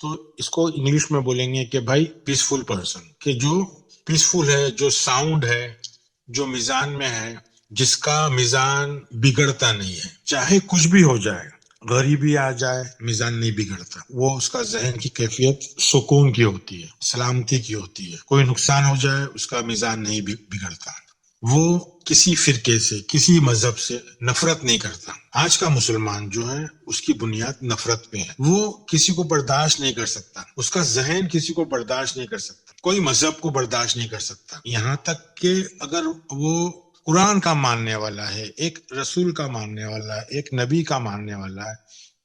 تو اس کو انگلش میں بولیں گے کہ بھائی پیسفل پرسن، کہ جو پیسفل ہے، جو ساؤنڈ ہے، جو میزان میں ہے، جس کا میزان بگڑتا نہیں ہے، چاہے کچھ بھی ہو جائے، غریبی آ جائے، میزان نہیں بگڑتا، وہ اس کا ذہن کی کیفیت سکون کی ہوتی ہے، سلامتی کی ہوتی ہے، کوئی نقصان ہو جائے اس کا میزان نہیں بگڑتا، وہ کسی فرقے سے، کسی مذہب سے نفرت نہیں کرتا۔ آج کا مسلمان جو ہے اس کی بنیاد نفرت پہ ہے، وہ کسی کو برداشت نہیں کر سکتا، اس کا ذہن کسی کو برداشت نہیں کر سکتا، کوئی مذہب کو برداشت نہیں کر سکتا، یہاں تک کہ اگر وہ قرآن کا ماننے والا ہے، ایک رسول کا ماننے والا ہے، ایک نبی کا ماننے والا ہے،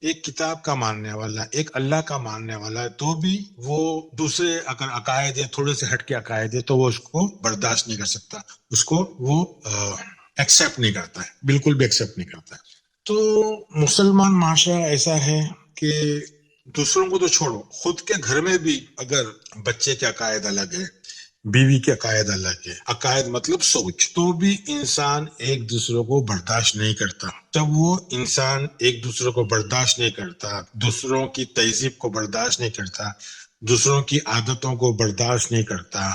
ایک کتاب کا ماننے والا ہے، ایک اللہ کا ماننے والا ہے، تو بھی وہ دوسرے اگر عقائد یا تھوڑے سے ہٹ کے عقائد ہے تو وہ اس کو برداشت نہیں کر سکتا، اس کو وہ ایکسیپٹ نہیں کرتا ہے، بالکل بھی ایکسیپٹ نہیں کرتا ہے۔ تو مسلمان معاشرہ ایسا ہے کہ دوسروں کو تو چھوڑو، خود کے گھر میں بھی اگر بچے کے عقائد الگ ہے، بیوی کے عقائد الگ ہے، عقائد مطلب سوچ، تو بھی انسان ایک دوسرے کو برداشت نہیں کرتا۔ جب وہ انسان ایک دوسرے کو برداشت نہیں کرتا، دوسروں کی تہذیب کو برداشت نہیں کرتا، دوسروں کی عادتوں کو برداشت نہیں کرتا،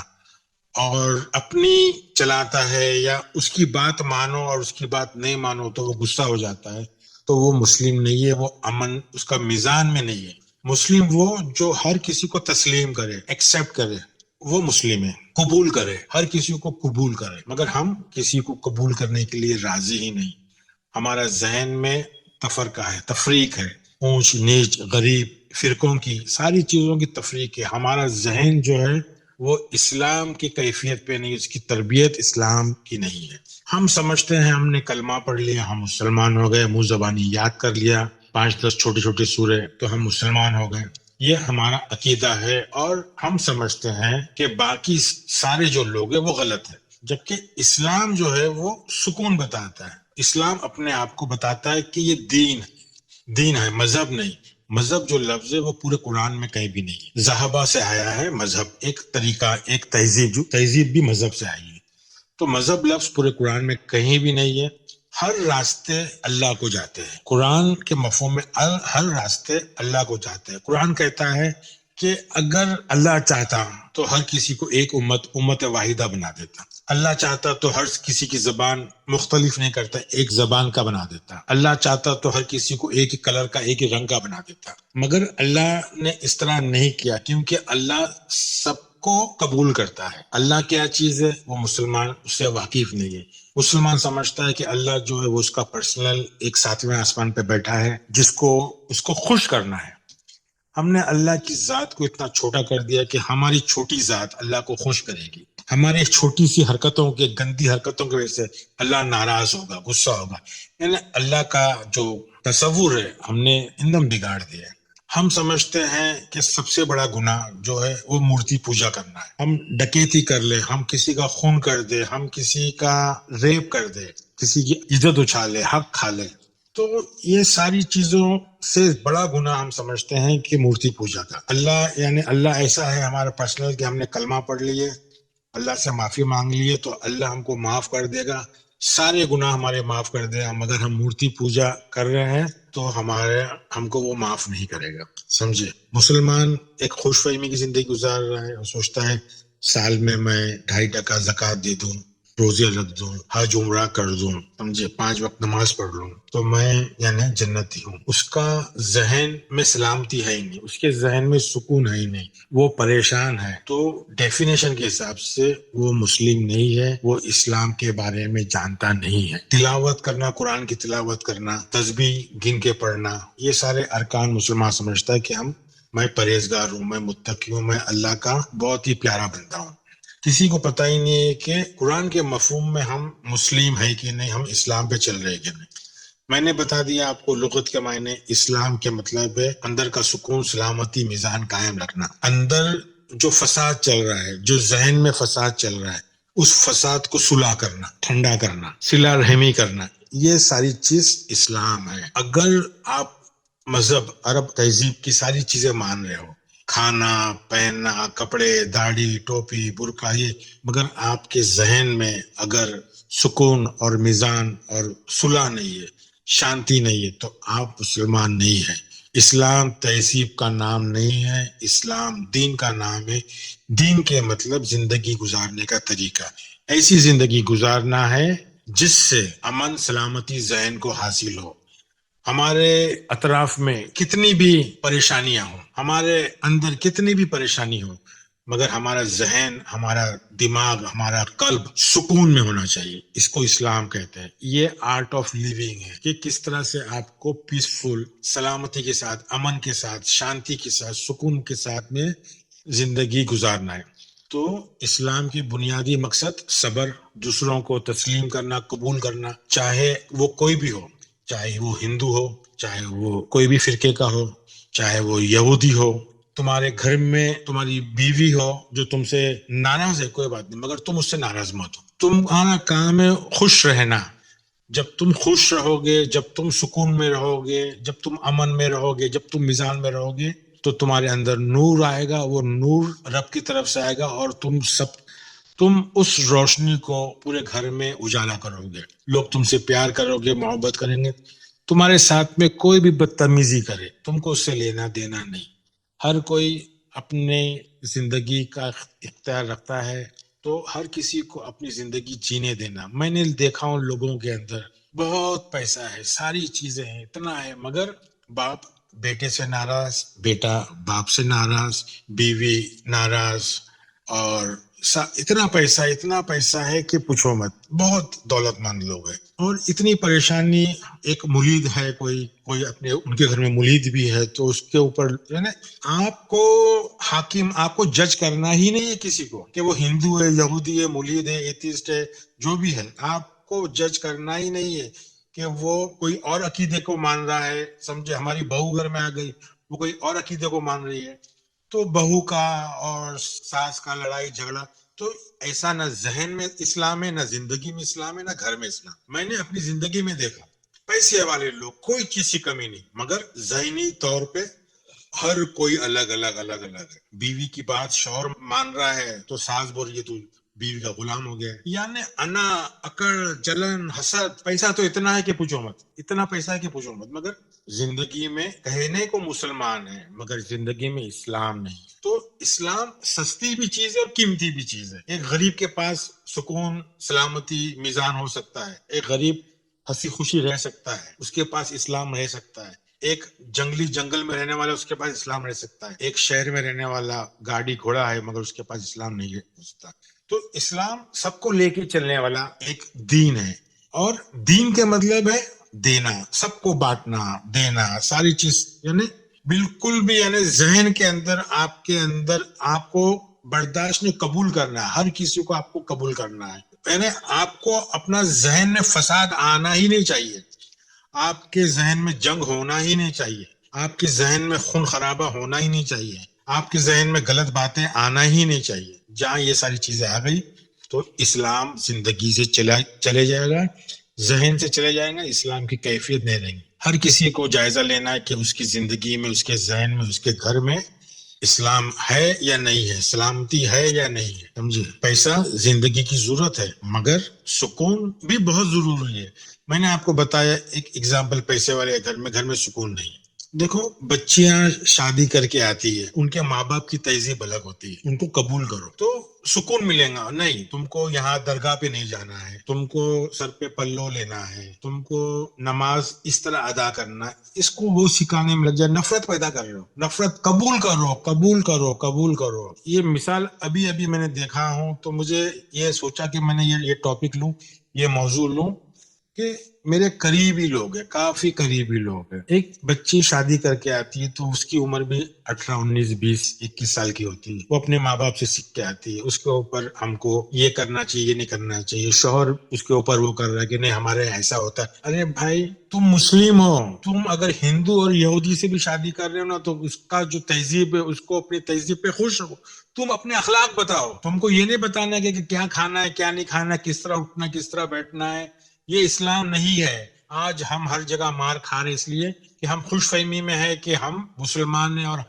اور اپنی چلاتا ہے یا اس کی بات مانو اور اس کی بات نہیں مانو تو وہ غصہ ہو جاتا ہے، تو وہ مسلم نہیں ہے، وہ امن اس کا میزان میں نہیں ہے۔ مسلم وہ جو ہر کسی کو تسلیم کرے، ایکسیپٹ کرے، وہ مسلم ہے، قبول کرے، ہر کسی کو قبول کرے، مگر ہم کسی کو قبول کرنے کے لیے راضی ہی نہیں۔ ہمارا ذہن میں تفرقہ ہے، تفریق ہے، اونچ نیچ، غریب، فرقوں کی، ساری چیزوں کی تفریق ہے۔ ہمارا ذہن جو ہے وہ اسلام کی کیفیت پہ نہیں، اس کی تربیت اسلام کی نہیں ہے۔ ہم سمجھتے ہیں ہم نے کلمہ پڑھ لیا، ہم مسلمان ہو گئے، منہ زبانی یاد کر لیا 5-10 چھوٹی چھوٹی سورے تو ہم مسلمان ہو گئے، یہ ہمارا عقیدہ ہے، اور ہم سمجھتے ہیں کہ باقی سارے جو لوگ ہیں وہ غلط ہے، جبکہ اسلام جو ہے وہ سکون بتاتا ہے۔ اسلام اپنے آپ کو بتاتا ہے کہ یہ دین ہے، مذہب نہیں۔ مذہب جو لفظ ہے وہ پورے قرآن میں کہیں بھی نہیں ہے۔ ذہبہ سے آیا ہے مذہب، ایک طریقہ، ایک تہذیب، جو تہذیب بھی مذہب سے آئی ہے۔ تو مذہب لفظ پورے قرآن میں کہیں بھی نہیں ہے۔ ہر راستے اللہ کو جاتے ہیں، قرآن کے مفہوم میں ہر راستے اللہ کو جاتے ہیں۔ قرآن کہتا ہے کہ اگر اللہ چاہتا تو ہر کسی کو ایک امت واحدہ بنا دیتا، اللہ چاہتا تو ہر کسی کی زبان مختلف نہیں کرتا، ایک زبان کا بنا دیتا، اللہ چاہتا تو ہر کسی کو ایک ہی کلر کا، ایک ہی رنگ کا بنا دیتا، مگر اللہ نے اس طرح نہیں کیا، کیونکہ اللہ سب کو قبول کرتا ہے۔ اللہ کیا چیز ہے وہ مسلمان اس سے واقف نہیں ہے۔ مسلمان سمجھتا ہے کہ اللہ جو ہے وہ اس کا پرسنل ایک 7ویں آسمان پہ بیٹھا ہے، جس کو اس کو خوش کرنا ہے۔ ہم نے اللہ کی ذات کو اتنا چھوٹا کر دیا کہ ہماری چھوٹی ذات اللہ کو خوش کرے گی، ہماری چھوٹی سی حرکتوں کے، گندی حرکتوں کی وجہ سے اللہ ناراض ہوگا، غصہ ہوگا۔ یعنی اللہ کا جو تصور ہے ہم نے ایک دم بگاڑ دیا ہے۔ ہم سمجھتے ہیں کہ سب سے بڑا گناہ جو ہے وہ مورتی پوجا کرنا ہے۔ ہم ڈکیتی کر لیں، ہم کسی کا خون کر دیں، ہم کسی کا ریپ کر دیں، کسی کی عزت اچھالے، حق کھا لیں، تو یہ ساری چیزوں سے بڑا گناہ ہم سمجھتے ہیں کہ مورتی پوجا کا۔ اللہ یعنی اللہ ایسا ہے ہمارا پرسنل کہ ہم نے کلمہ پڑھ لیے، اللہ سے معافی مانگ لیے تو اللہ ہم کو معاف کر دے گا، سارے گناہ ہمارے معاف کر دے گا، مگر ہم مورتی پوجا کر رہے ہیں تو ہم کو وہ معاف نہیں کرے گا۔ سمجھے؟ مسلمان ایک خوش فہمی کی زندگی گزار رہا ہے، وہ سوچتا ہے سال میں 2.5% زکوٰۃ دے دوں، روزے رکھ دوں، حج عمرہ کر دوں، سمجھے، 5 وقت نماز پڑھ لوں تو میں یعنی جنتی ہوں۔ اس کا ذہن میں سلامتی ہے ہی نہیں، اس کے ذہن میں سکون ہے ہی نہیں، وہ پریشان ہے۔ تو ڈیفینیشن کے حساب سے وہ مسلم نہیں ہے، وہ اسلام کے بارے میں جانتا نہیں ہے۔ تلاوت کرنا، قرآن کی تلاوت کرنا، تسبیح گن کے پڑھنا، یہ سارے ارکان مسلمان سمجھتا ہے کہ میں پرہیزگار ہوں، میں متقی ہوں، میں اللہ کا بہت ہی پیارا بندہ ہوں۔ کسی کو پتہ ہی نہیں ہے کہ قرآن کے مفہوم میں ہم مسلم ہے کہ نہیں، ہم اسلام پہ چل رہے کہ نہیں۔ میں نے بتا دیا آپ کو لغت کے معنی، اسلام کے مطلب ہے اندر کا سکون، سلامتی، میزان قائم رکھنا۔ اندر جو فساد چل رہا ہے، جو ذہن میں فساد چل رہا ہے، اس فساد کو صلح کرنا، ٹھنڈا کرنا، صلہ رحمی کرنا، یہ ساری چیز اسلام ہے۔ اگر آپ مذہب، عرب تہذیب کی ساری چیزیں مان رہے ہو، کھانا، پہننا، کپڑے، داڑھی، ٹوپی، برقع، یہ، مگر آپ کے ذہن میں اگر سکون اور میزان اور صلح نہیں ہے، شانتی نہیں ہے، تو آپ مسلمان نہیں ہے۔ اسلام تہذیب کا نام نہیں ہے، اسلام دین کا نام ہے. دین کے مطلب زندگی گزارنے کا طریقہ، ایسی زندگی گزارنا ہے جس سے امن سلامتی ذہن کو حاصل ہو. ہمارے اطراف میں کتنی بھی پریشانیاں ہوں، ہمارے اندر کتنی بھی پریشانی ہو، مگر ہمارا ذہن، ہمارا دماغ، ہمارا قلب سکون میں ہونا چاہیے. اس کو اسلام کہتے ہیں. یہ آرٹ آف لیونگ ہے کہ کس طرح سے آپ کو پیسفل، سلامتی کے ساتھ، امن کے ساتھ، شانتی کے ساتھ، سکون کے ساتھ میں زندگی گزارنا ہے. تو اسلام کی بنیادی مقصد صبر، دوسروں کو تسلیم کرنا، قبول کرنا، چاہے وہ کوئی بھی ہو، چاہے وہ ہندو ہو، چاہے وہ کوئی بھی فرقے کا ہو، چاہے وہ یہودی ہو. تمہارے گھر میں تمہاری بیوی ہو جو تم سے ناراض ہے، کوئی بات نہیں، مگر تم اس سے ناراض مت ہو. تمہارا کام ہے خوش رہنا. جب تم خوش رہو گے، جب تم سکون میں رہو گے، جب تم امن میں رہو گے، جب تم میزان میں رہو گے، تو تمہارے اندر نور آئے گا. وہ نور رب کی طرف سے آئے گا اور تم اس روشنی کو پورے گھر میں اجالا کرو گے. لوگ تم سے پیار کرو گے، محبت کریں گے. تمہارے ساتھ میں کوئی بھی بدتمیزی کرے، تم کو اس سے لینا دینا نہیں. ہر کوئی اپنے زندگی کا اختیار رکھتا ہے، تو ہر کسی کو اپنی زندگی جینے دینا. میں نے دیکھا ہوں لوگوں کے اندر بہت پیسہ ہے، ساری چیزیں ہیں، اتنا ہے، مگر باپ بیٹے سے ناراض، بیٹا باپ سے ناراض، بیوی ناراض، اور اتنا پیسہ ہے کہ پوچھو مت. بہت دولت مند لوگ ہیں اور اتنی پریشانی. ایک مرید ہے، کوئی اپنے ان کے گھر میں مرید بھی ہے، تو اس کے اوپر یعنی آپ کو حاکم، آپ کو جج کرنا ہی نہیں ہے کسی کو کہ وہ ہندو ہے، یہودی ہے، مرید ہے، ایتھیسٹ ہے، جو بھی ہے. آپ کو جج کرنا ہی نہیں ہے کہ وہ کوئی اور عقیدے کو مان رہا ہے. سمجھے ہماری بہو گھر میں آ گئی، وہ کوئی اور عقیدے کو مان رہی ہے، تو بہو کا اور ساس کا لڑائی جھگڑا. تو ایسا نہ ذہن میں اسلام ہے، نہ زندگی میں اسلام ہے، نہ گھر میں اسلام. میں نے اپنی زندگی میں دیکھا پیسے والے لوگ کوئی چیز کی کمی نہیں، مگر ذہنی طور پہ ہر کوئی الگ ہے. بیوی کی بات شوہر مان رہا ہے تو ساس بول رہی ہے تو بیوی کا غلام ہو گیا. یعنی انا، اکڑ، جلن، حسد. پیسہ تو اتنا ہے کہ پوچھو مت، اتنا پیسہ ہے کہ پوچھو مت، مگر زندگی میں کہنے کو مسلمان ہے مگر زندگی میں اسلام نہیں. تو اسلام سستی بھی چیز ہے اور قیمتی بھی چیز ہے. ایک غریب کے پاس سکون، سلامتی، میزان ہو سکتا ہے. ایک غریب ہنسی خوشی رہ سکتا ہے، اس کے پاس اسلام رہ سکتا ہے. ایک جنگل میں رہنے والا، اس کے پاس اسلام رہ سکتا ہے. ایک شہر میں رہنے والا گاڑی گھوڑا ہے مگر اس کے پاس اسلام نہیں رہ سکتا. تو اسلام سب کو لے کے چلنے والا ایک دین ہے، اور دین کے مطلب ہے دینا، سب کو بانٹنا، دینا، ساری چیز. یعنی بالکل بھی یعنی ذہن کے اندر آپ کو برداشت میں قبول کرنا ہے. ہر کسی کو آپ کو قبول کرنا ہے. یعنی آپ کو اپنا ذہن میں فساد آنا ہی نہیں چاہیے، آپ کے ذہن میں جنگ ہونا ہی نہیں چاہیے، آپ کے ذہن میں خون خرابہ ہونا ہی نہیں چاہیے، آپ کے ذہن میں غلط باتیں آنا ہی نہیں چاہیے. جہاں یہ ساری چیزیں آ گئی تو اسلام زندگی سے چلے جائے گا، ذہن سے چلے جائے گا، اسلام کی کیفیت نہیں رہیں گی. ہر کسی کو جائزہ لینا ہے کہ اس کی زندگی میں، اس کے ذہن میں، اس کے گھر میں اسلام ہے یا نہیں ہے، سلامتی ہے یا نہیں ہے. سمجھے؟ پیسہ زندگی کی ضرورت ہے مگر سکون بھی بہت ضروری ہے. میں نے آپ کو بتایا ایک ایگزامپل، پیسے والے گھر میں سکون نہیں ہے. دیکھو بچیاں شادی کر کے آتی ہے، ان کے ماں باپ کی تہذیب الگ ہوتی ہے، ان کو قبول کرو تو سکون ملے گا. نہیں، تم کو یہاں درگاہ پہ نہیں جانا ہے، تم کو سر پہ پلو لینا ہے، تم کو نماز اس طرح ادا کرنا ہے، اس کو وہ سکھانے میں لگ جائے. نفرت پیدا کر رہے ہو، نفرت. قبول کرو، قبول کرو، قبول کرو. یہ مثال ابھی میں نے دیکھا ہوں تو مجھے یہ سوچا کہ میں نے یہ ٹاپک لوں، یہ موضوع لوں، کہ میرے قریبی لوگ ہیں، کافی قریبی لوگ ہیں. ایک بچی شادی کر کے آتی ہے تو اس کی عمر بھی 18، 19، 20، 21 سال کی ہوتی ہے. وہ اپنے ماں باپ سے سیکھ کے آتی ہے، اس کے اوپر ہم کو یہ کرنا چاہیے، یہ نہیں کرنا چاہیے. شوہر اس کے اوپر وہ کر رہا ہے کہ نہیں ہمارے ایسا ہوتا ہے. ارے بھائی تم مسلم ہو، تم اگر ہندو اور یہودی سے بھی شادی کر رہے ہو نا تو اس کا جو تہذیب ہے، اس کو اپنی تہذیب پہ خوش ہو. تم اپنے اخلاق بتاؤ. تم کو یہ نہیں بتانا کہ کیا کھانا ہے، کیا نہیں کھانا، کس طرح اٹھنا، کس طرح بیٹھنا ہے. یہ اسلام نہیں ہے. آج ہم ہر جگہ مار کھا رہے اس لیے کہ ہم خوش فہمی میں ہے کہ ہم مسلمان ہیں اور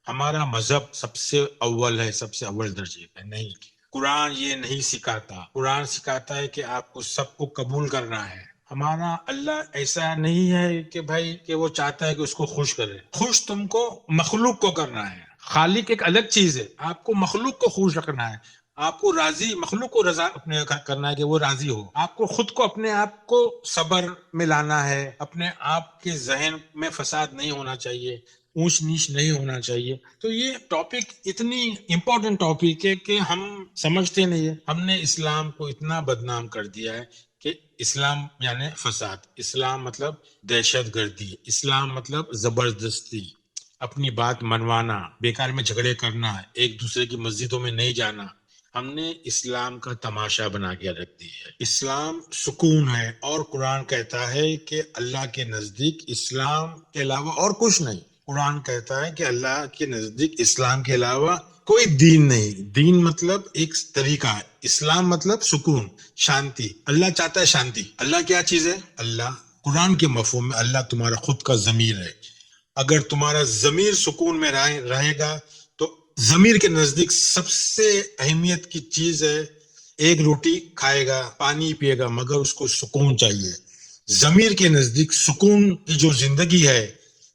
ہمارا مذہب سب سے اول ہے، سب سے اول درجے کا. نہیں، قرآن یہ نہیں سکھاتا. قرآن سکھاتا ہے کہ آپ کو سب کو قبول کرنا ہے. ہمارا اللہ ایسا نہیں ہے کہ بھائی کہ وہ چاہتا ہے کہ اس کو خوش کرے. خوش تم کو مخلوق کو کرنا ہے. خالق ایک الگ چیز ہے. آپ کو مخلوق کو خوش رکھنا ہے. آپ کو راضی مخلوق کو رضا اپنے کرنا ہے کہ وہ راضی ہو. آپ کو خود کو اپنے آپ کو صبر میں لانا ہے. اپنے آپ کے ذہن میں فساد نہیں ہونا چاہیے, اونچ نیچ نہیں ہونا چاہیے. تو یہ ٹاپک اتنی امپورٹنٹ ٹاپک ہے کہ ہم سمجھتے نہیں ہیں. ہم نے اسلام کو اتنا بدنام کر دیا ہے کہ اسلام یعنی فساد, اسلام مطلب دہشت گردی, اسلام مطلب زبردستی, اپنی بات منوانا, بیکار میں جھگڑے کرنا, ایک دوسرے کی مسجدوں میں نہیں جانا. ہم نے اسلام کا تماشا بنا کے رکھ دی ہے. اسلام سکون ہے, اور قرآن کہتا ہے کہ اللہ کے نزدیک اسلام کے علاوہ اور کچھ نہیں. قرآن کہتا ہے کہ اللہ کے نزدیک اسلام کے علاوہ کوئی دین نہیں. دین مطلب ایک طریقہ ہے, اسلام مطلب سکون, شانتی. اللہ چاہتا ہے شانتی. اللہ کیا چیز ہے؟ اللہ قرآن کے مفہوم میں اللہ تمہارا خود کا ضمیر ہے. اگر تمہارا ضمیر سکون میں رہے گا تو ضمیر کے نزدیک سب سے اہمیت کی چیز ہے, ایک روٹی کھائے گا, پانی پیے گا, مگر اس کو سکون چاہیے. ضمیر کے نزدیک سکون کی جو زندگی ہے,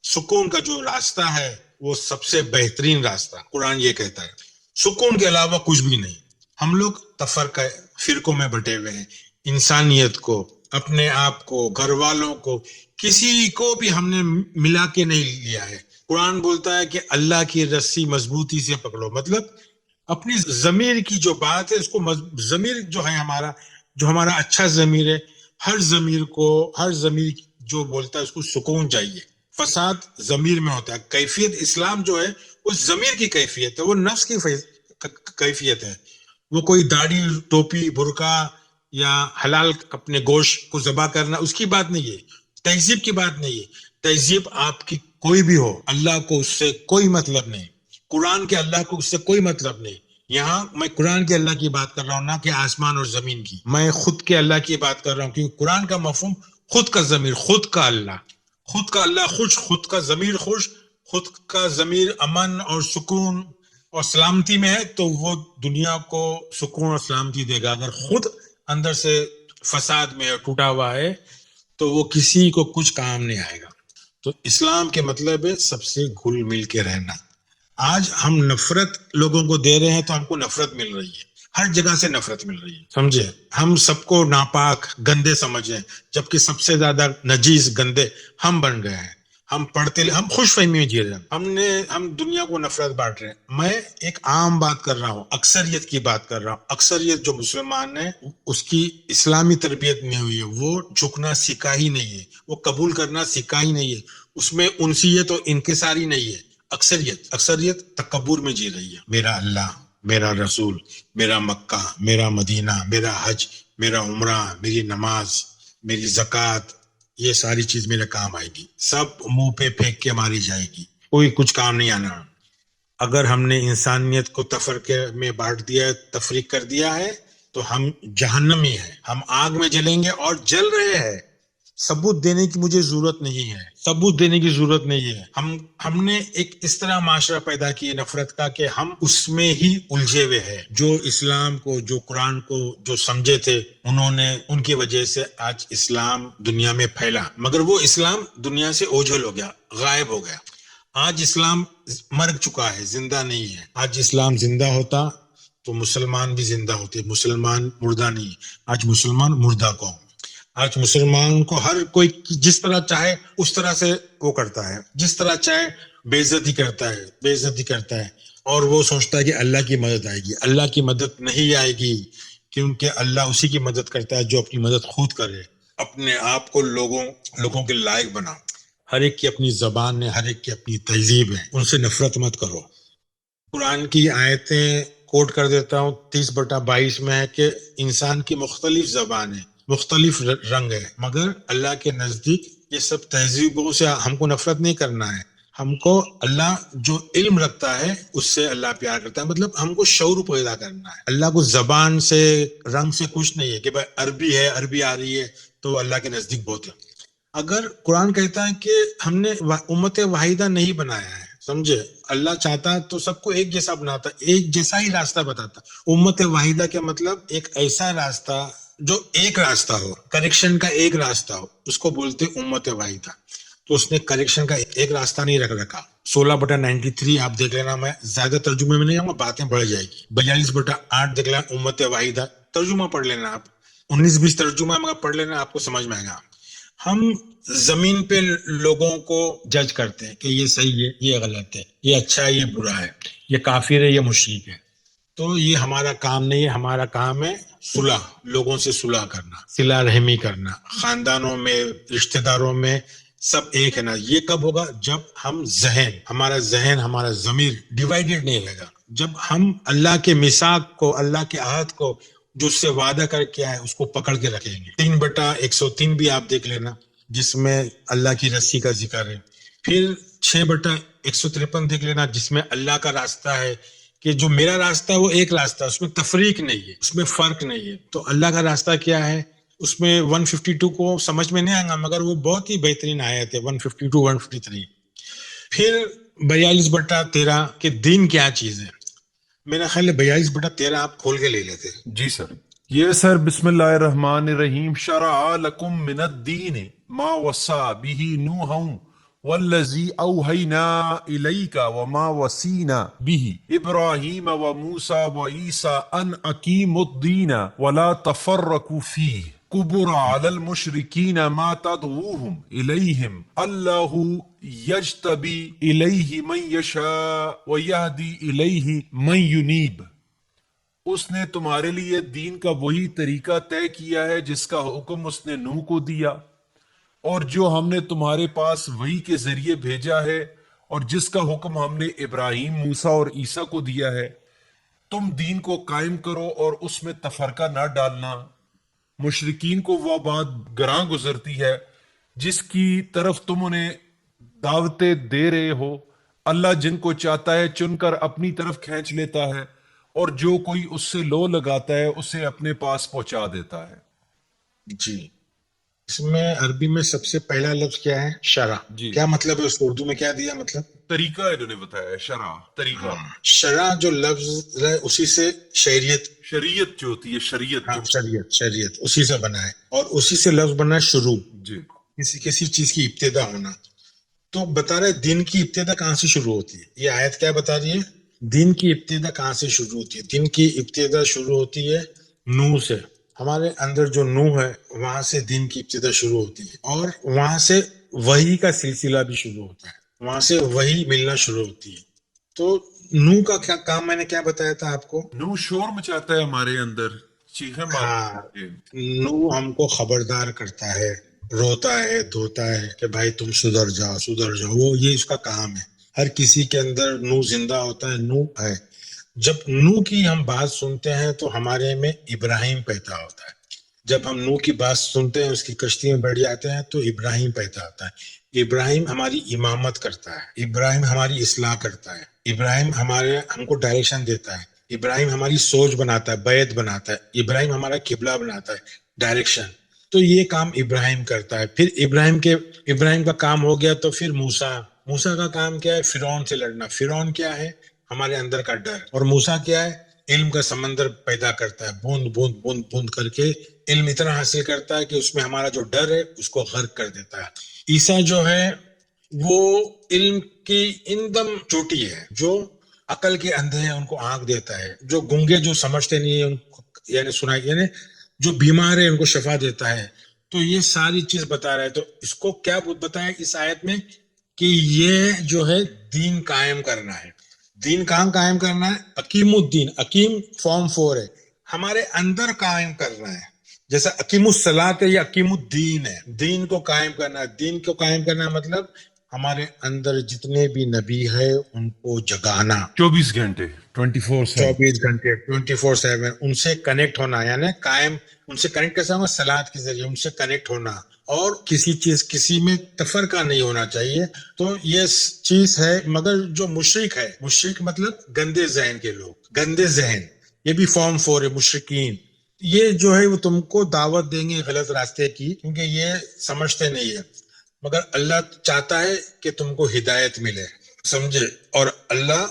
سکون کا جو راستہ ہے, وہ سب سے بہترین راستہ. قرآن یہ کہتا ہے سکون کے علاوہ کچھ بھی نہیں. ہم لوگ تفرقہ فرقوں میں بٹے ہوئے ہیں. انسانیت کو, اپنے آپ کو, گھر والوں کو, کسی کو بھی ہم نے ملا کے نہیں لیا ہے. قرآن بولتا ہے کہ اللہ کی رسی مضبوطی سے پکڑو. مطلب اپنی ضمیر کی جو بات ہے اس کو, ضمیر جو ہے ہمارا, جو ہمارا اچھا ضمیر ہے, ہر ضمیر جو بولتا ہے اس کو سکون چاہیے. فساد ضمیر میں ہوتا ہے. کیفیت اسلام جو ہے وہ ضمیر کی کیفیت ہے, وہ نفس کی کیفیت ہے. وہ کوئی داڑھی, ٹوپی, برقع یا حلال اپنے گوشت کو ذبح کرنا اس کی بات نہیں ہے. تہذیب کی بات نہیں ہے. تہذیب آپ کی کوئی بھی ہو, اللہ کو اس سے کوئی مطلب نہیں. قرآن کے اللہ کو اس سے کوئی مطلب نہیں. یہاں میں قرآن کے اللہ کی بات کر رہا ہوں, نہ کہ آسمان اور زمین کی. میں خود کے اللہ کی بات کر رہا ہوں, کیونکہ قرآن کا مفہوم خود کا ضمیر, خود کا اللہ, خود کا اللہ خوش, خود کا ضمیر خوش, خود کا ضمیر امن اور سکون اور سلامتی میں ہے, تو وہ دنیا کو سکون اور سلامتی دے گا. اگر خود اندر سے فساد میں ٹوٹا ہوا ہے تو وہ کسی کو کچھ کام نہیں آئے گا. تو اسلام کے مطلب ہے سب سے گھل مل کے رہنا. آج ہم نفرت لوگوں کو دے رہے ہیں تو ہم کو نفرت مل رہی ہے, ہر جگہ سے نفرت مل رہی ہے. سمجھے, ہم سب کو ناپاک, گندے سمجھیں, جبکہ سب سے زیادہ نجیس, گندے ہم بن گئے ہیں. ہم پڑھتے, ہم خوش فہمی میں جی رہے ہیں. ہم دنیا کو نفرت بانٹ رہے ہیں. میں ایک عام بات کر رہا ہوں, اکثریت کی بات کر رہا ہوں. اکثریت جو مسلمان ہے اس کی اسلامی تربیت نہیں ہوئی ہے. وہ جھکنا سیکھا ہی نہیں ہے, وہ قبول کرنا سیکھا ہی نہیں ہے, اس میں انسیت و انکسار ہی نہیں ہے. اکثریت تکبر میں جی رہی ہے. میرا اللہ, میرا رسول, میرا مکہ, میرا مدینہ, میرا حج, میرا عمرہ, میری نماز, میری زکوٰۃ, یہ ساری چیز میرے کام آئے گی. سب منہ پہ پھینک کے ماری جائے گی, کوئی کچھ کام نہیں آنا. اگر ہم نے انسانیت کو تفرقے میں بانٹ دیا ہے, تفریق کر دیا ہے, تو ہم جہنمی ہیں. ہم آگ میں جلیں گے اور جل رہے ہیں. ثبوت دینے کی مجھے ضرورت نہیں ہے, ثبوت دینے کی ضرورت نہیں ہے. ہم نے ایک اس طرح معاشرہ پیدا کیا نفرت کا کہ ہم اس میں ہی الجھے ہوئے ہیں. جو اسلام کو, جو قرآن کو جو سمجھے تھے, ان کی وجہ سے آج اسلام دنیا میں پھیلا, مگر وہ اسلام دنیا سے اوجھل ہو گیا, غائب ہو گیا. آج اسلام مر چکا ہے, زندہ نہیں ہے. آج اسلام زندہ ہوتا تو مسلمان بھی زندہ ہوتے. مسلمان مردہ نہیں, آج مسلمان مردہ قوم. آج مسلمان کو ہر کوئی جس طرح چاہے اس طرح سے وہ کرتا ہے, جس طرح چاہے بے عزتی کرتا ہے, اور وہ سوچتا ہے کہ اللہ کی مدد آئے گی. اللہ کی مدد نہیں آئے گی, کیونکہ اللہ اسی کی مدد کرتا ہے جو اپنی مدد خود کرے. اپنے آپ کو لوگوں کے لائق بنا. ہر ایک کی اپنی زبان ہے, ہر ایک کی اپنی تہذیب ہے, ان سے نفرت مت کرو. قرآن کی آیتیں کوٹ کر دیتا ہوں, 30/22 میں ہے کہ انسان کی مختلف زبان ہے, مختلف رنگ ہے, مگر اللہ کے نزدیک یہ سب تہذیبوں سے ہم کو نفرت نہیں کرنا ہے. ہم کو اللہ جو علم رکھتا ہے اس سے اللہ پیار کرتا ہے. مطلب ہم کو شعور پیدا کرنا ہے. اللہ کو زبان سے, رنگ سے کچھ نہیں ہے کہ بھائی عربی ہے, عربی آ رہی ہے تو اللہ کے نزدیک بہت ہے. اگر قرآن کہتا ہے کہ ہم نے امت واحدہ نہیں بنایا ہے, سمجھے, اللہ چاہتا تو سب کو ایک جیسا بناتا, ایک جیسا ہی راستہ بتاتا. امت واحدہ کا مطلب ایک ایسا راستہ جو ایک راستہ ہو, کریکشن کا ایک راستہ ہو, اس کو بولتے امت واحدہ. تو اس نے کریکشن کا ایک راستہ نہیں رکھ رکھا. 16/93 آپ دیکھ لینا, میں زیادہ ترجمے میں نہیں آؤں گا, باتیں بڑھ جائے گی. 42/8 دیکھ لینا, امت واحدہ, ترجمہ پڑھ لینا آپ. 19-20 ترجمہ مگر پڑھ لینا, آپ کو سمجھ میں آئے گا. ہم زمین پہ لوگوں کو جج کرتے ہیں کہ یہ صحیح ہے, یہ غلط ہے, یہ اچھا ہے, یہ برا ہے, یہ کافر ہے, یہ مشرک ہے. تو یہ ہمارا کام نہیں ہے. ہمارا کام ہے صلح, لوگوں سے صلح کرنا, صلہ رحمی کرنا, خاندانوں میں, رشتہ داروں میں, سب ایک ہے نا. یہ کب ہوگا؟ جب ہم ہمارا ذہن, ہمارا ضمیر ڈیوائیڈڈ نہیں رہے گا. جب ہم اللہ کے میثاق کو, اللہ کے عہد کو, جو اس سے وعدہ کر کے آئے, اس کو پکڑ کے رکھیں گے. 3/103 بھی آپ دیکھ لینا, جس میں اللہ کی رسی کا ذکر ہے. پھر 6/153 دیکھ لینا, جس میں اللہ کا راستہ ہے کہ جو میرا راستہ ہے وہ ایک راستہ ہے, اس میں تفریق نہیں ہے, اس میں فرق نہیں ہے. تو اللہ کا راستہ کیا ہے, اس میں 152 کو سمجھ میں نہیں آئے گا, مگر وہ بہت ہی بہترین آیت ہے 152-153. پھر 42/13 کہ دین کیا چیز ہے. میرا خیال ہے 42/13 آپ کھول کے لے لیتے. جی سر. یہ سر بسم اللہ الرحمن الرحیم. شرع لکم من الدین ما وصى به نوحا والذی اوحینا الیک وما وصینا به ابراہیم وموسیٰ وعیسیٰ ان اقیموا الدین ولا تفرقوا فیہ کبر علی المشرکین ما تدعوہم الیہم اللہ یجتبی الیہ من یشاء ویہدی الیہ من ینیب. اس نے تمہارے لیے دین کا وہی طریقہ طے کیا ہے جس کا حکم اس نے نوح کو دیا, اور جو ہم نے تمہارے پاس وحی کے ذریعے بھیجا ہے, اور جس کا حکم ہم نے ابراہیم, موسیٰ اور عیسیٰ کو دیا ہے. تم دین کو قائم کرو اور اس میں تفرقہ نہ ڈالنا. مشرکین کو وہ بات گراں گزرتی ہے جس کی طرف تم انہیں دعوتیں دے رہے ہو. اللہ جن کو چاہتا ہے چن کر اپنی طرف کھینچ لیتا ہے, اور جو کوئی اس سے لو لگاتا ہے اسے اپنے پاس پہنچا دیتا ہے. جی, اس میں عربی میں سب سے پہلا لفظ کیا ہے؟ شرع. جی. کیا مطلب ہے اس کو اردو میں کیا دیا مطلب؟ طریقہ انہوں نے بتایا ہے, شرع طریقہ. شرع جو لفظ ہے اسی سے شریعت, شریعت جو ہوتی ہے, شریعت جو. شریعت اسی سے بنا ہے, اور اسی سے لفظ بنا ہے شروع, جی. کسی چیز کی ابتدا ہونا. تو بتا رہے دین کی ابتدا کہاں سے شروع ہوتی ہے. یہ آیت کیا بتا رہی ہے؟ دین کی ابتدا کہاں سے شروع ہوتی ہے؟ دین کی ابتدا شروع ہوتی ہے نوح سے. ہمارے اندر جو نوح ہے وہاں سے دین کی ابتدا شروع ہوتی ہے, اور وہاں سے وحی کا سلسلہ بھی شروع ہوتا ہے, وہاں سے وحی ملنا شروع ہوتی ہے. تو نوح کا کیا کام, میں نے کیا بتایا تھا آپ کو؟ نوح شور مچاتا ہے ہمارے اندر, چیخیں مارتا ہے. نوح ہم کو خبردار کرتا ہے, روتا ہے, دھوتا ہے کہ بھائی تم سدھر جاؤ, سدھر جاؤ. وہ یہ اس کا کام ہے. ہر کسی کے اندر نوح زندہ ہوتا ہے, نوح ہے. جب نوح کی ہم بات سنتے ہیں تو ہمارے میں ابراہیم پیدا ہوتا ہے. جب ہم نوح کی بات سنتے ہیں, اس کی کشتی میں بیٹھ جاتے ہیں, تو ابراہیم پیدا ہوتا ہے. ابراہیم ہماری امامت کرتا ہے, ابراہیم ہماری اصلاح کرتا ہے, ابراہیم ہم کو ڈائریکشن دیتا ہے, ابراہیم ہماری سوچ بناتا ہے, بیعت بناتا ہے, ابراہیم ہمارا قبلہ بناتا ہے, ڈائریکشن. تو یہ کام ابراہیم کرتا ہے. پھر ابراہیم کا کام ہو گیا تو پھر موسیٰ کا کام کیا ہے؟ فرعون سے لڑنا. فرعون کیا ہے؟ ہمارے اندر کا ڈر. اور موسیٰ کیا ہے؟ علم کا سمندر پیدا کرتا ہے, بوند بوند بوند بوند کر کے علم اتنا حاصل کرتا ہے کہ اس میں ہمارا جو ڈر ہے اس کو غرق کر دیتا ہے. عیسیٰ جو ہے وہ علم کی ایندم چوٹی ہے, جو عقل کے اندھے ہیں ان کو آنکھ دیتا ہے, جو گنگے جو سمجھتے نہیں ہیں ان کو یعنی سنائی, یعنی جو بیمار ہیں ان کو شفا دیتا ہے. تو یہ ساری چیز بتا رہا ہے. تو اس کو کیا بتایا اس آیت میں کہ یہ جو ہے دین قائم کرنا ہے. دین کہاں قائم کرنا ہے؟ اقیم الدین, اقیم فارم 4 ہے, ہمارے اندر قائم کرنا ہے. جیسا اقیم الصلاۃ ہے, یہ اقیم الدین ہے, دین کو قائم کرنا ہے. دین کو قائم کرنا مطلب ہمارے اندر جتنے بھی نبی ہے ان کو جگانا 24 گھنٹے 24 گھنٹے 24/7 ان سے کنیکٹ ہونا, یعنی قائم ان سے کنیکٹ کیسا ہوگا؟ صلاۃ کے ذریعے ان سے کنیکٹ ہونا, اور کسی میں تفرقہ نہیں ہونا چاہیے. تو یہ چیز ہے. مگر جو مشرک ہے, مشرک مطلب گندے ذہن کے لوگ, گندے ذہن, یہ بھی فارم 4 ہے مشرکین. یہ جو ہے وہ تم کو دعوت دیں گے غلط راستے کی, کیونکہ یہ سمجھتے نہیں ہے. مگر اللہ چاہتا ہے کہ تم کو ہدایت ملے, سمجھے, اور اللہ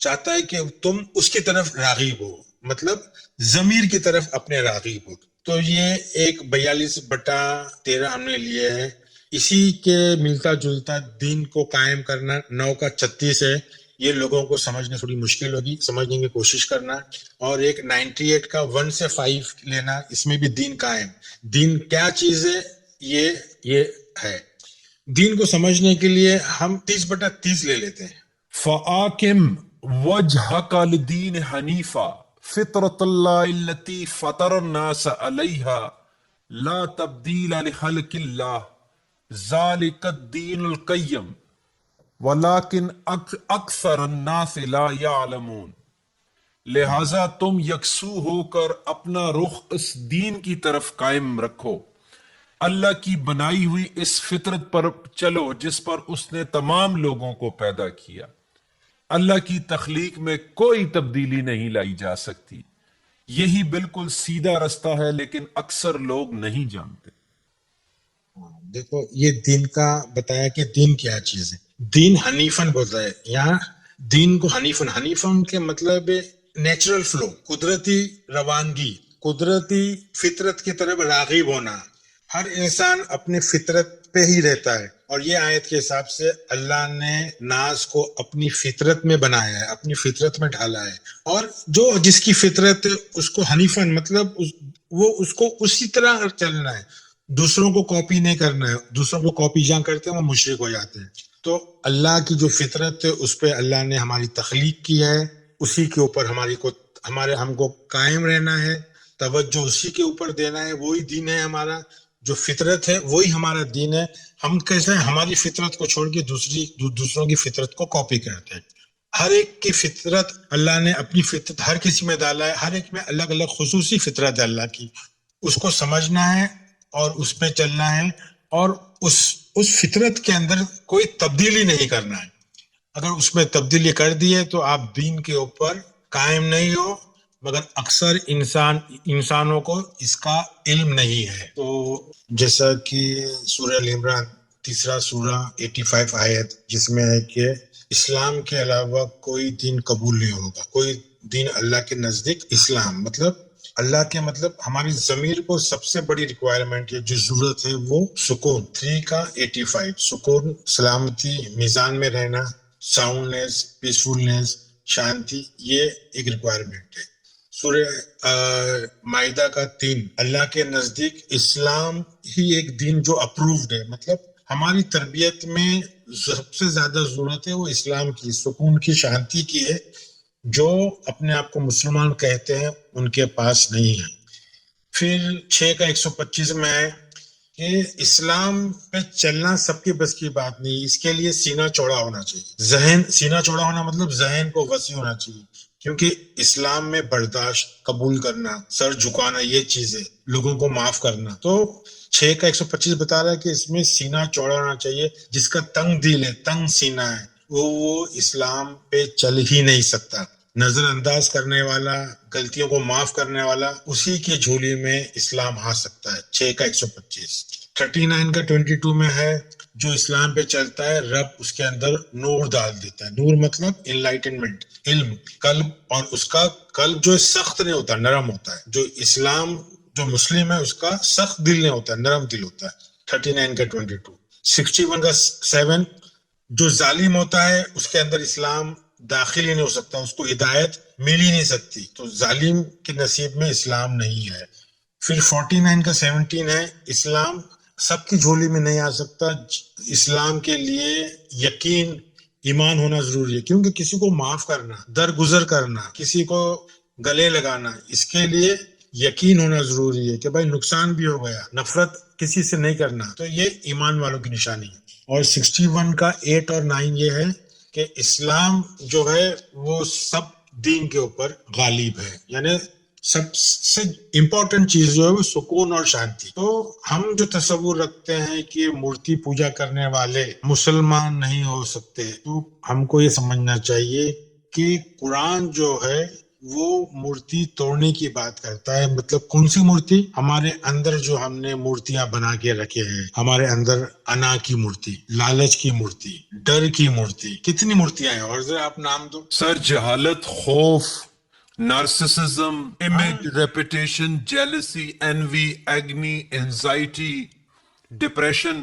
چاہتا ہے کہ تم اس کی طرف راغب ہو. مطلب ضمیر کی طرف اپنے راغب ہو. تو یہ ایک 42/13 ہم نے لیے ہے. اسی کے ملتا جلتا دین کو قائم کرنا 9 کا 36 ہے. یہ لوگوں کو سمجھنا تھوڑی مشکل ہوگی, سمجھنے کی کوشش کرنا. اور ایک 98 کا 1 سے 5 لینا, اس میں بھی دین قائم. دین کیا چیز ہے یہ ہے. دین کو سمجھنے کے لیے ہم 30/30 لے لیتے ہیں. فَآكِمْ وَجْهَكَ لِدِينِ حَنِيفًا فِطْرَةَ اللَّهِ الَّتِي فَطَرَ النَّاسَ عَلَيْهَا لَا تَبْدِيلَ لِخَلْقِ اللَّهِ ذَلِكَ الدِّينُ الْقَيِّمُ وَلَكِنْ أَكْثَرَ النَّاسِ لَا يَعْلَمُونَ. لہذا تم یکسو ہو کر اپنا رخ اس دین کی طرف قائم رکھو, اللہ کی بنائی ہوئی اس فطرت پر چلو جس پر اس نے تمام لوگوں کو پیدا کیا. اللہ کی تخلیق میں کوئی تبدیلی نہیں لائی جا سکتی. یہی بالکل سیدھا رستہ ہے, لیکن اکثر لوگ نہیں جانتے. دیکھو یہ دین کا بتایا کہ دین کیا چیز ہے. دین حنیفن بولتا ہے. یہاں دین کو حنیفن کے مطلب نیچرل فلو, قدرتی روانگی, قدرتی فطرت کی طرف راغب ہونا. ہر انسان اپنے فطرت پہ ہی رہتا ہے, اور یہ آیت کے حساب سے اللہ نے ناس کو اپنی فطرت میں بنایا ہے, اپنی فطرت میں ڈھالا ہے. اور جو جس کی فطرت اس کو حنیفن مطلب وہ اس کو اسی طرح چلنا ہے, دوسروں کو کاپی نہیں کرنا ہے. دوسروں کو کاپی جہاں کرتے ہیں وہ مشرک ہو جاتے ہیں. تو اللہ کی جو فطرت ہے اس پہ اللہ نے ہماری تخلیق کی ہے, اسی کے اوپر ہم کو قائم رہنا ہے, توجہ اسی کے اوپر دینا ہے. وہی دین ہے ہمارا, جو فطرت ہے وہی ہمارا دین ہے. ہم کیسے ہماری فطرت کو چھوڑ کے دوسروں کی فطرت کو کاپی کرتے ہیں. ہر ایک کی فطرت اللہ نے اپنی فطرت ہر کسی میں ڈالا ہے. ہر ایک میں الگ الگ خصوصی فطرت ہے اللہ کی. اس کو سمجھنا ہے اور اس پہ چلنا ہے, اور اس فطرت کے اندر کوئی تبدیلی نہیں کرنا ہے. اگر اس میں تبدیلی کر دیے تو آپ دین کے اوپر قائم نہیں ہو, مگر اکثر انسانوں کو اس کا علم نہیں ہے. تو جیسا کہ سورہ ال عمران 3 سورہ 85 آیت جس میں ہے کہ اسلام کے علاوہ کوئی دین قبول نہیں ہوگا. کوئی دین اللہ کے نزدیک اسلام مطلب اللہ کے مطلب ہماری ضمیر کو سب سے بڑی ریکوائرمنٹ ہے, جو ضرورت ہے وہ سکون. 3 کا 85 سکون, سلامتی, میزان میں رہنا, ساؤنڈنیس, پیسفولنیس, شانتی, یہ ایک ریکوائرمنٹ ہے. سورہ مائدہ کا 3 اللہ کے نزدیک اسلام ہی ایک دین جو اپرووڈ ہے. مطلب ہماری تربیت میں سب سے زیادہ ضرورت ہے وہ اسلام کی, سکون کی, شانتی کی ہے, جو اپنے آپ کو مسلمان کہتے ہیں ان کے پاس نہیں ہے. پھر 6 کا 125 میں ہے کہ اسلام پہ چلنا سب کی بس کی بات نہیں, اس کے لیے سینہ چوڑا ہونا چاہیے. سینہ چوڑا ہونا مطلب ذہن کو وسیع ہونا چاہیے, کیونکہ اسلام میں برداشت, قبول کرنا, سر جھکانا, یہ چیزیں, لوگوں کو معاف کرنا. تو 6 کا 125 بتا رہا ہے کہ اس میں سینہ چوڑا ہونا چاہیے. جس کا تنگ دل ہے, تنگ سینہ ہے, وہ اسلام پہ چل ہی نہیں سکتا. نظر انداز کرنے والا, غلطیوں کو معاف کرنے والا, اسی کی جھولی میں اسلام آ سکتا ہے. 6 کا 125. 39 کا 22 میں ہے جو اسلام پہ چلتا ہے رب اس کے اندر نور ڈال دیتا ہے. نور مطلب انلائٹنمنٹ, علم, قلب, اور اس کا قلب جو سخت نہیں ہوتا, نرم ہوتا ہے. جو اسلام جو مسلم ہے اس کا سخت دل نہیں ہوتا, نرم دل ہوتا ہے. 39 کا 22. 61 کا 7 جو ظالم ہوتا ہے اس کے اندر اسلام داخل ہی نہیں ہو سکتا, اس کو ہدایت مل ہی نہیں سکتی, تو ظالم کے نصیب میں اسلام نہیں ہے. پھر 49 کا 17 ہے اسلام سب کی جھولی میں نہیں آ سکتا. اسلام کے لیے یقین, ایمان ہونا ضروری ہے, کیونکہ کسی کو معاف کرنا, درگزر کرنا, کسی کو گلے لگانا, اس کے لیے یقین ہونا ضروری ہے کہ بھائی نقصان بھی ہو گیا, نفرت کسی سے نہیں کرنا. تو یہ ایمان والوں کی نشانی ہے. اور 61 کا 8 اور 9 یہ ہے کہ اسلام جو ہے وہ سب دین کے اوپر غالب ہے, یعنی سب سے امپورٹنٹ چیز جو ہے وہ سکون اور شانتی. تو ہم جو تصور رکھتے ہیں کہ مورتی پوجا کرنے والے مسلمان نہیں ہو سکتے, تو ہم کو یہ سمجھنا چاہیے کہ قرآن جو ہے وہ مورتی توڑنے کی بات کرتا ہے. مطلب کون سی مورتی؟ ہمارے اندر جو ہم نے مورتیاں بنا کے رکھے ہیں, ہمارے اندر انا کی مورتی, لالچ کی مورتی, ڈر کی مورتی, کتنی مورتیاں ہیں, اور ذرا آپ نام دو. سر جہالت, خوف, narcissism, image, reputation, jealousy, envy, agony, anxiety, depression.